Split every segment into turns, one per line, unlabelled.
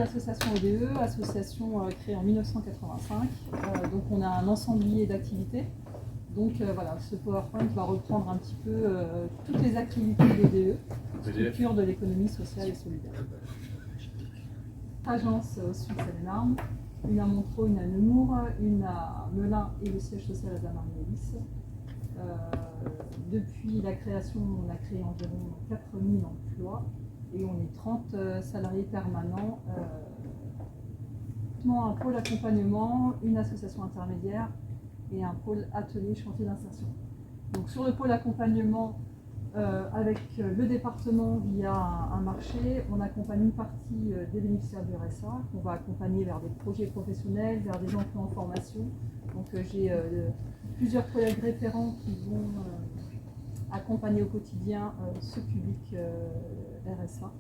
l'association ODE, association créée en 1985. Donc on a un ensemblier d'activités. Donc voilà, ce PowerPoint va reprendre un petit peu toutes les activités d'ODE, structure de l'économie sociale et solidaire. Agence au sud de Seine-et-Marne, une à Montreux, une à Nemours, une à Melun et le siège social à Damary-Lévis. Depuis la création, on a créé environ 4000 emplois et on est 30 salariés permanents. Un pôle accompagnement, une association intermédiaire et un pôle atelier chantier d'insertion. Donc sur le pôle accompagnement, avec le département via un marché, on accompagne une partie des bénéficiaires du RSA qu'on va accompagner vers des projets professionnels, vers des emplois en formation. Donc j'ai plusieurs collègues référents qui vont accompagner au quotidien ce public RSA.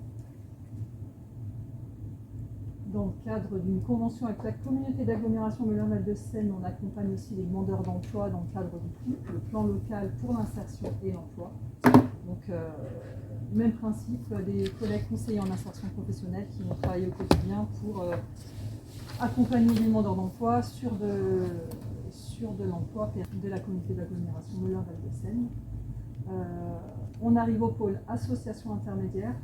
Dans le cadre d'une convention avec la communauté d'agglomération Melun-Val-de-Seine, on accompagne aussi les demandeurs d'emploi dans le cadre du PLUP, le plan local pour l'insertion et l'emploi. Donc, même principe, des collègues conseillers en insertion professionnelle qui vont travailler au quotidien pour accompagner les demandeurs d'emploi sur de l'emploi de la communauté d'agglomération Melun-Val-de-Seine. On arrive au pôle association intermédiaire.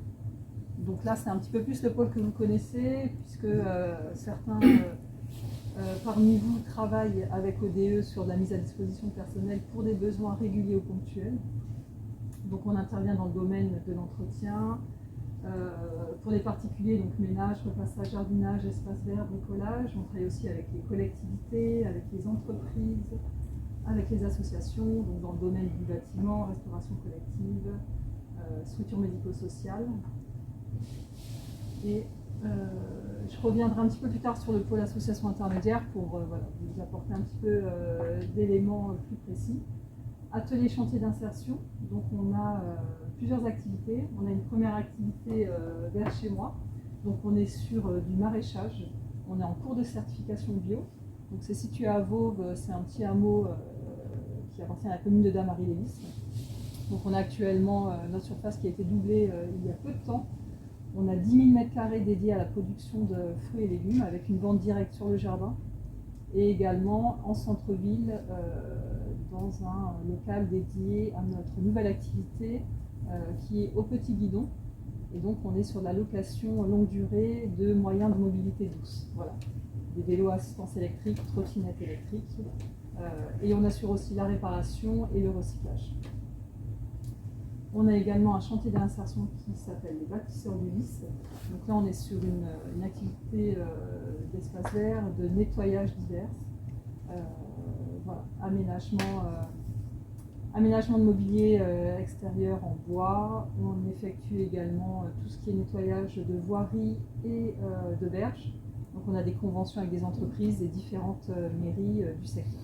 Donc là, c'est un petit peu plus le pôle que vous connaissez, puisque certains parmi vous travaillent avec ODE sur la mise à disposition de personnel pour des besoins réguliers ou ponctuels. Donc on intervient dans le domaine de l'entretien, pour les particuliers, donc ménage, repassage, jardinage, espace vert, bricolage. On travaille aussi avec les collectivités, avec les entreprises, avec les associations, donc dans le domaine du bâtiment, restauration collective, structure médico-sociale. Et je reviendrai un petit peu plus tard sur le pôle association intermédiaire pour voilà, vous apporter un petit peu d'éléments plus précis. Atelier chantier d'insertion, donc on a plusieurs activités. On a une première activité vers chez moi, donc on est sur du maraîchage. On est en cours de certification bio, donc c'est situé à Vauves, c'est un petit hameau qui appartient à la commune de Damary-Lévis. Donc on a actuellement notre surface qui a été doublée il y a peu de temps. On a 10 000 m² dédiés à la production de fruits et légumes avec une vente directe sur le jardin et également en centre-ville dans un local dédié à notre nouvelle activité qui est au Petit Guidon. Et donc on est sur de la location longue durée de moyens de mobilité douce. Voilà. Des vélos à assistance électrique, trottinettes électriques. Et on assure aussi la réparation et le recyclage. On a également un chantier d'insertion qui s'appelle les bâtisseurs du lys. Donc là, on est sur une activité d'espace vert, de nettoyage divers. Voilà, aménagement de mobilier extérieur en bois. On effectue également tout ce qui est nettoyage de voiries et de berges. Donc on a des conventions avec des entreprises et différentes mairies du secteur.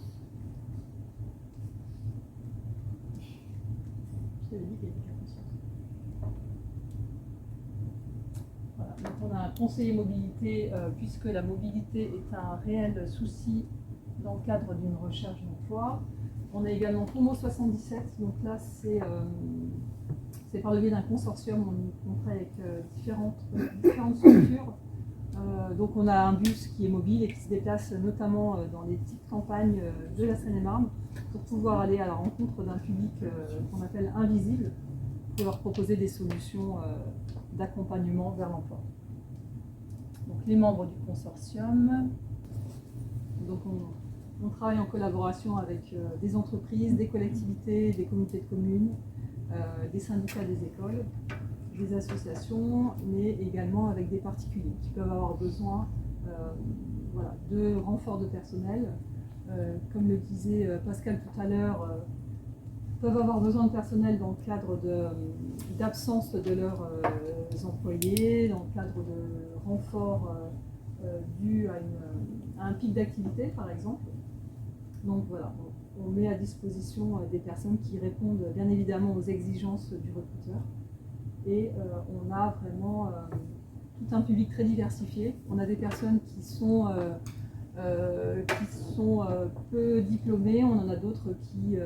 Voilà. Donc on a un conseiller mobilité puisque la mobilité est un réel souci dans le cadre d'une recherche d'emploi. On a également Promo 77, donc là c'est par le biais d'un consortium, on travaille avec différentes structures. Donc on a un bus qui est mobile et qui se déplace notamment dans les petites campagnes de la Seine-et-Marne pour pouvoir aller à la rencontre d'un public qu'on appelle invisible, pour leur proposer des solutions d'accompagnement vers l'emploi. Donc les membres du consortium, donc on travaille en collaboration avec des entreprises, des collectivités, des communautés de communes, des syndicats des écoles, des associations, mais également avec des particuliers qui peuvent avoir besoin voilà, de renfort de personnel. Comme le disait Pascal tout à l'heure, peuvent avoir besoin de personnel dans le cadre d'absence de leurs employés, dans le cadre de renforts dû à un pic d'activité par exemple. Donc voilà, on met à disposition des personnes qui répondent bien évidemment aux exigences du recruteur. Et on a vraiment tout un public très diversifié. On a des personnes qui sont peu diplômées, on en a d'autres qui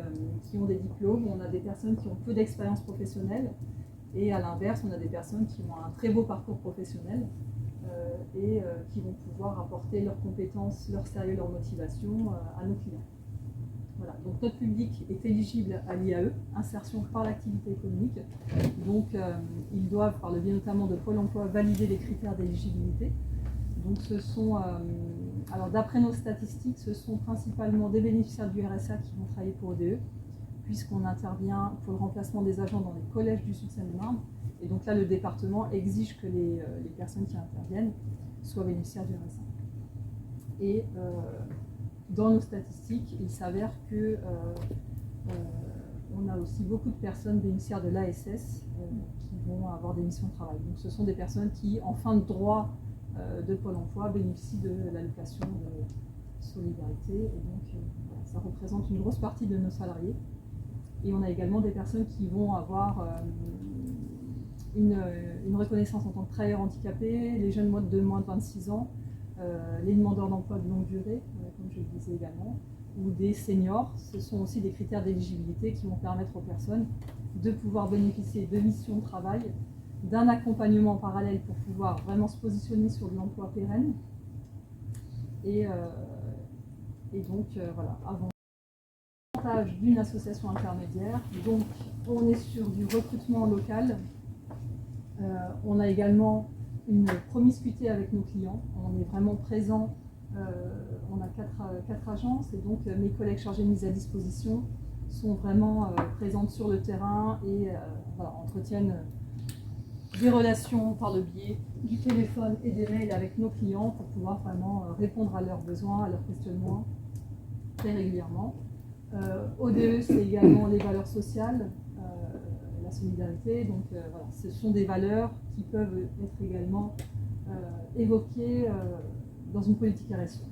ont des diplômes, on a des personnes qui ont peu d'expérience professionnelle et à l'inverse, on a des personnes qui ont un très beau parcours professionnel et qui vont pouvoir apporter leurs compétences, leur sérieux, leur motivation à nos clients. Voilà. Donc notre public est éligible à l'IAE, insertion par l'activité économique. Donc ils doivent, par le biais notamment de Pôle emploi, valider les critères d'éligibilité. Donc ce sont, alors d'après nos statistiques, ce sont principalement des bénéficiaires du RSA qui vont travailler pour ODE, puisqu'on intervient pour le remplacement des agents dans les collèges du Sud Seine-et-Marne. Et donc là, le département exige que les personnes qui interviennent soient bénéficiaires du RSA. Et dans nos statistiques, il s'avère que on a aussi beaucoup de personnes bénéficiaires de l'ASS qui vont avoir des missions de travail. Donc ce sont des personnes qui, en fin de droit de Pôle emploi, bénéficient de l'allocation de solidarité. Et donc voilà, ça représente une grosse partie de nos salariés. Et on a également des personnes qui vont avoir une reconnaissance en tant que travailleur handicapé, les jeunes de moins de 26 ans, les demandeurs d'emploi de longue durée, comme je le disais également, ou des seniors. Ce sont aussi des critères d'éligibilité qui vont permettre aux personnes de pouvoir bénéficier de missions de travail, d'un accompagnement parallèle pour pouvoir vraiment se positionner sur de l'emploi pérenne. Et donc, voilà, avant d'une association intermédiaire. Donc, on est sur du recrutement local. On a également une promiscuité avec nos clients. On est vraiment présent. On a quatre agences et donc mes collègues chargés de mise à disposition sont vraiment présentes sur le terrain et voilà, entretiennent des relations par le biais du téléphone et des mails avec nos clients pour pouvoir vraiment répondre à leurs besoins, à leurs questionnements très régulièrement. ODE, c'est également les valeurs sociales, la solidarité. Donc voilà, ce sont des valeurs qui peuvent être également évoquées dans une politique RSE.